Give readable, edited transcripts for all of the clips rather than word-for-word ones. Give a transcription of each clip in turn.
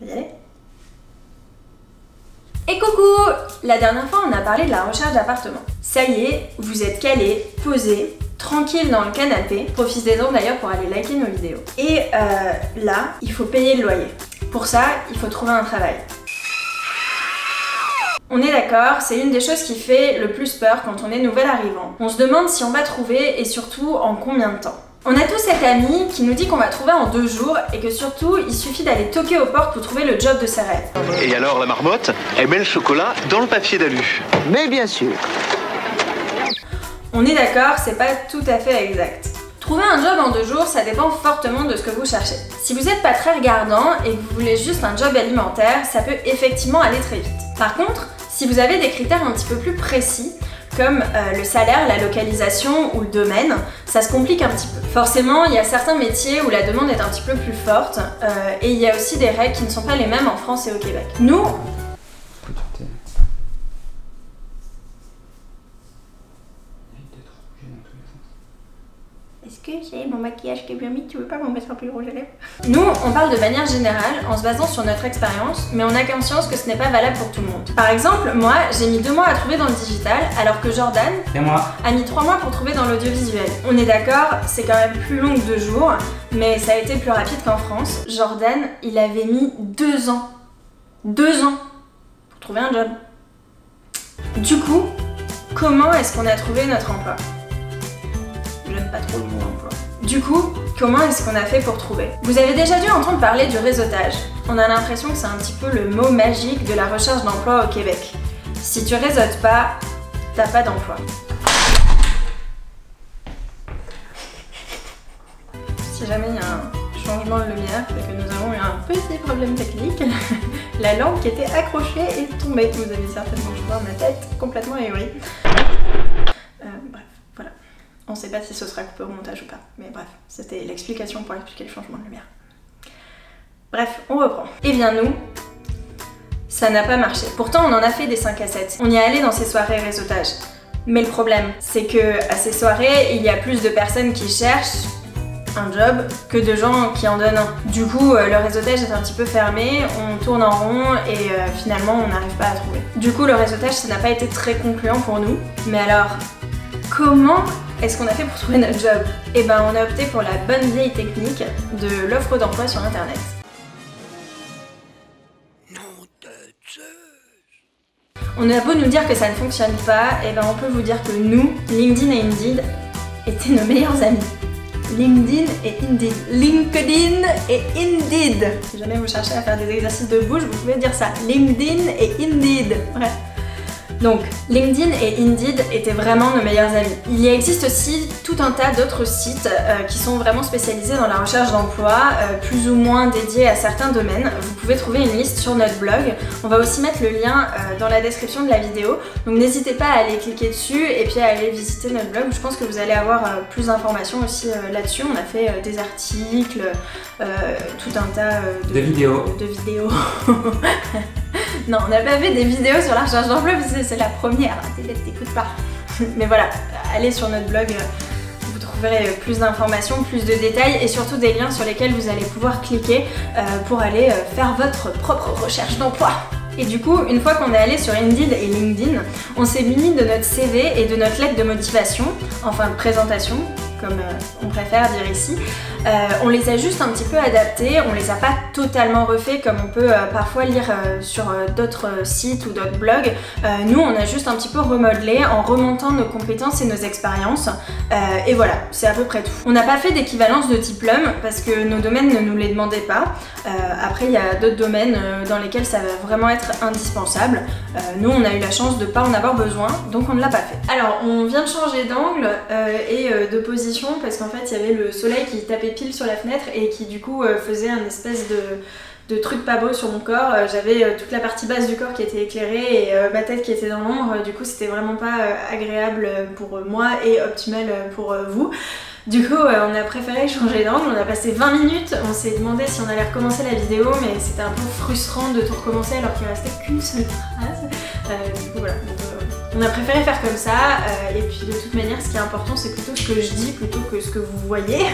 On peut y aller? Et coucou! La dernière fois, on a parlé de la recherche d'appartement. Ça y est, vous êtes calés, posés, tranquille dans le canapé. Profitez-en d'ailleurs pour aller liker nos vidéos. Et là, il faut payer le loyer. Pour ça, il faut trouver un travail. On est d'accord, c'est une des choses qui fait le plus peur quand on est nouvel arrivant. On se demande si on va trouver et surtout en combien de temps. On a tous cet ami qui nous dit qu'on va trouver en 2 jours et que surtout il suffit d'aller toquer aux portes pour trouver le job de ses rêves. Et alors la marmotte, elle met le chocolat dans le papier d'alu. Mais bien sûr. On est d'accord, c'est pas tout à fait exact. Trouver un job en 2 jours, ça dépend fortement de ce que vous cherchez. Si vous n'êtes pas très regardant et que vous voulez juste un job alimentaire, ça peut effectivement aller très vite. Par contre, si vous avez des critères un petit peu plus précis, comme le salaire, la localisation ou le domaine, ça se complique un petit peu. Forcément, il y a certains métiers où la demande est un petit peu plus forte et il y a aussi des règles qui ne sont pas les mêmes en France et au Québec. Nous, est-ce que c'est mon maquillage qui est bien mis? Tu veux pas m'en mettre un peu de rouge à lèvres? Nous, on parle de manière générale en se basant sur notre expérience, mais on a conscience que ce n'est pas valable pour tout le monde. Par exemple, moi, j'ai mis 2 mois à trouver dans le digital, alors que Jordan a mis 3 mois pour trouver dans l'audiovisuel. On est d'accord, c'est quand même plus long que 2 jours, mais ça a été plus rapide qu'en France. Jordan, il avait mis 2 ans. 2 ans pour trouver un job. Du coup, comment est-ce qu'on a trouvé notre emploi? J'aime pas trop le mot emploi. Du coup, comment est-ce qu'on a fait pour trouver? Vous avez déjà dû entendre parler du réseautage. On a l'impression que c'est un petit peu le mot magique de la recherche d'emploi au Québec. Si tu réseautes pas, t'as pas d'emploi. Si jamais il y a un changement de lumière, c'est que nous avons eu un petit problème technique. La lampe qui était accrochée est tombée. Vous avez certainement vu voir ma tête complètement ahurie. Bref, voilà. On sait pas si ce sera coupé au montage ou pas, mais bref, c'était l'explication pour expliquer le changement de lumière. Bref, on reprend. Eh bien nous, ça n'a pas marché. Pourtant on en a fait des 5 à 7. On y est allé dans ces soirées réseautage. Mais le problème, c'est que à ces soirées, il y a plus de personnes qui cherchent un job que de gens qui en donnent un. Du coup, le réseautage est un petit peu fermé, on tourne en rond et finalement on n'arrive pas à trouver. Du coup, le réseautage, ça n'a pas été très concluant pour nous. Mais alors, comment est-ce qu'on a fait pour trouver notre job? Eh ben on a opté pour la bonne vieille technique de l'offre d'emploi sur internet. On a beau nous dire que ça ne fonctionne pas, et ben on peut vous dire que nous, LinkedIn et Indeed, étaient nos meilleurs amis. LinkedIn et Indeed. LinkedIn et Indeed. Si jamais vous cherchez à faire des exercices de bouche, vous pouvez dire ça. LinkedIn et Indeed. Bref. Donc, LinkedIn et Indeed étaient vraiment nos meilleurs amis. Il existe aussi tout un tas d'autres sites qui sont vraiment spécialisés dans la recherche d'emploi, plus ou moins dédiés à certains domaines. Vous pouvez trouver une liste sur notre blog. On va aussi mettre le lien dans la description de la vidéo. Donc n'hésitez pas à aller cliquer dessus et puis à aller visiter notre blog. Je pense que vous allez avoir plus d'informations aussi là-dessus. On a fait des articles, tout un tas de vidéos. Non, on n'a pas fait des vidéos sur la recherche d'emploi parce que c'est la première, t'écoutes pas. Mais voilà, allez sur notre blog, vous trouverez plus d'informations, plus de détails et surtout des liens sur lesquels vous allez pouvoir cliquer pour aller faire votre propre recherche d'emploi. Et du coup, une fois qu'on est allé sur Indeed et LinkedIn, on s'est muni de notre CV et de notre lettre de motivation, enfin de présentation, comme on préfère dire ici. On les a juste un petit peu adaptés, on les a pas totalement refaits comme on peut parfois lire sur d'autres sites ou d'autres blogs. Nous on a juste un petit peu remodelé en remontant nos compétences et nos expériences et voilà, c'est à peu près tout. On n'a pas fait d'équivalence de diplôme parce que nos domaines ne nous les demandaient pas. Après il y a d'autres domaines dans lesquels ça va vraiment être indispensable. Nous on a eu la chance de pas en avoir besoin, donc on ne l'a pas fait. Alors on vient de changer d'angle et de position parce qu'en fait il y avait le soleil qui tapait pile sur la fenêtre et qui du coup faisait un espèce de truc pas beau sur mon corps. J'avais toute la partie basse du corps qui était éclairée et ma tête qui était dans l'ombre. Du coup c'était vraiment pas agréable pour moi et optimal pour vous. Du coup on a préféré changer d'angle, on a passé 20 minutes, on s'est demandé si on allait recommencer la vidéo mais c'était un peu frustrant de tout recommencer alors qu'il restait qu'une seule phrase. Du coup voilà. On a préféré faire comme ça, et puis de toute manière ce qui est important c'est plutôt ce que je dis plutôt que ce que vous voyez.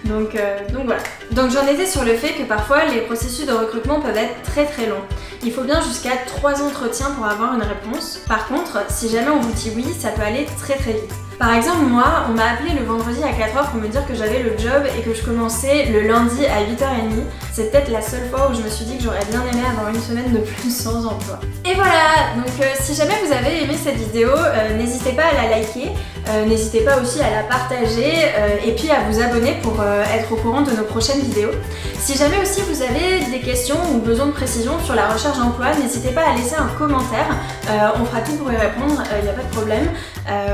donc voilà. Donc j'en étais sur le fait que parfois les processus de recrutement peuvent être très longs. Il faut bien jusqu'à 3 entretiens pour avoir une réponse. Par contre, si jamais on vous dit oui, ça peut aller très vite. Par exemple, moi, on m'a appelé le vendredi à 4h pour me dire que j'avais le job et que je commençais le lundi à 8h30. C'est peut-être la seule fois où je me suis dit que j'aurais bien aimé avoir une semaine de plus sans emploi. Et voilà, donc si jamais vous avez aimé cette vidéo, n'hésitez pas à la liker, n'hésitez pas aussi à la partager et puis à vous abonner pour être au courant de nos prochaines vidéos. Si jamais aussi vous avez des questions ou besoin de précision sur la recherche d'emploi, n'hésitez pas à laisser un commentaire, on fera tout pour y répondre, il n'y a pas de problème.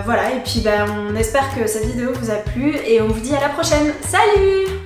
Voilà, et puis on espère que cette vidéo vous a plu et on vous dit à la prochaine. Salut!